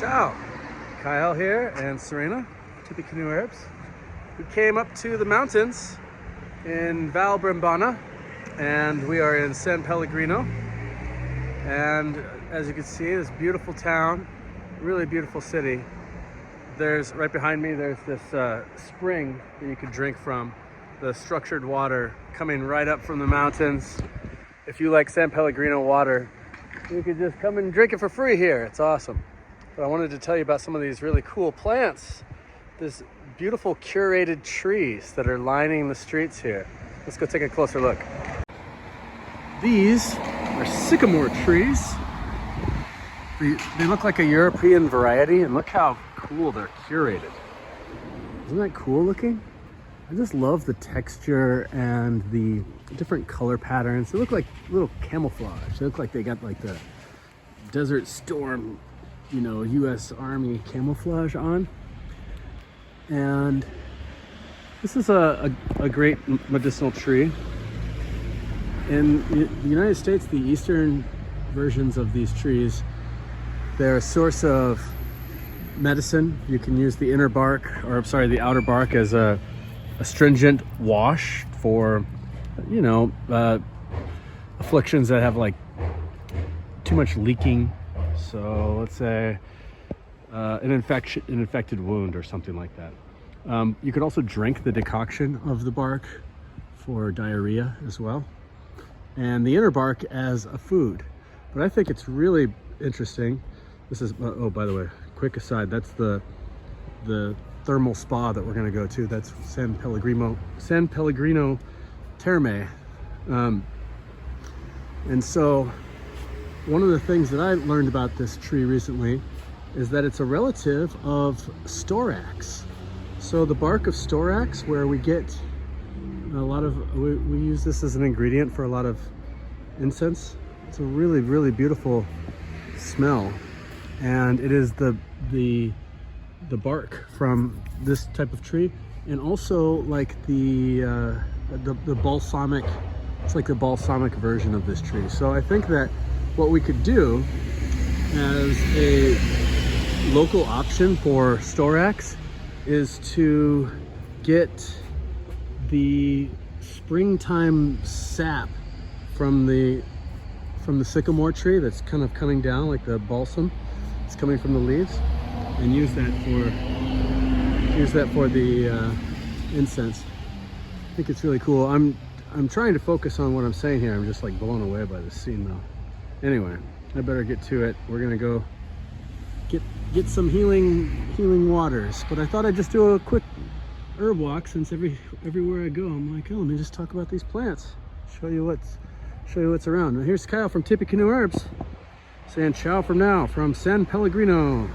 Ciao, Kyle here and Serena, Tippy Canoe Herbs. We came up to the mountains in Val Brembana and we are in San Pellegrino. And as you can see, this beautiful town, really beautiful city. There's, right behind me, there's this spring that you can drink from. The structured water coming right up from the mountains. If you like San Pellegrino water, you could just come and drink it for free here. It's awesome. But I wanted to tell you about some of these really cool plants. There's beautiful curated trees that are lining the streets here. Let's go take a closer look. These are sycamore trees. They look like a European variety, and look how cool they're curated. Isn't that cool looking? I just love the texture and the different color patterns. They look like little camouflage. They look like they got like the Desert Storm, you know, US Army camouflage on. And this is a great medicinal tree. In the United States, the eastern versions of these trees, they're a source of medicine. You can use the inner bark, or I'm sorry, the outer bark as a astringent wash for, you know, afflictions that have like too much leaking. So let's say an infected wound or something like that. You could also drink the decoction of the bark for diarrhea as well, and the inner bark as a food. But I think it's really interesting. This is, oh, by the way, quick aside, that's the thermal spa that we're going to go to. That's San Pellegrino Terme. And so one of the things that I learned about this tree recently is that it's a relative of storax. So the bark of storax, where we get a lot of, we use this as an ingredient for a lot of incense. It's a really, really beautiful smell. And it is the bark from this type of tree, and also like the balsamic, it's like the balsamic version of this tree. So I think that what we could do as a local option for storax is to get the springtime sap from the sycamore tree that's kind of coming down, like the balsam. It's coming from the leaves, and use that for the incense. I think it's really cool. I'm trying to focus on what I'm saying here. I'm just like blown away by this scene though. Anyway, I better get to it. We're gonna go get some healing waters. But I thought I'd just do a quick herb walk, since everywhere I go I'm like, oh, let me just talk about these plants. Show you what's around. Now here's Kyle from Tippy Canoe Herbs saying ciao from now from San Pellegrino.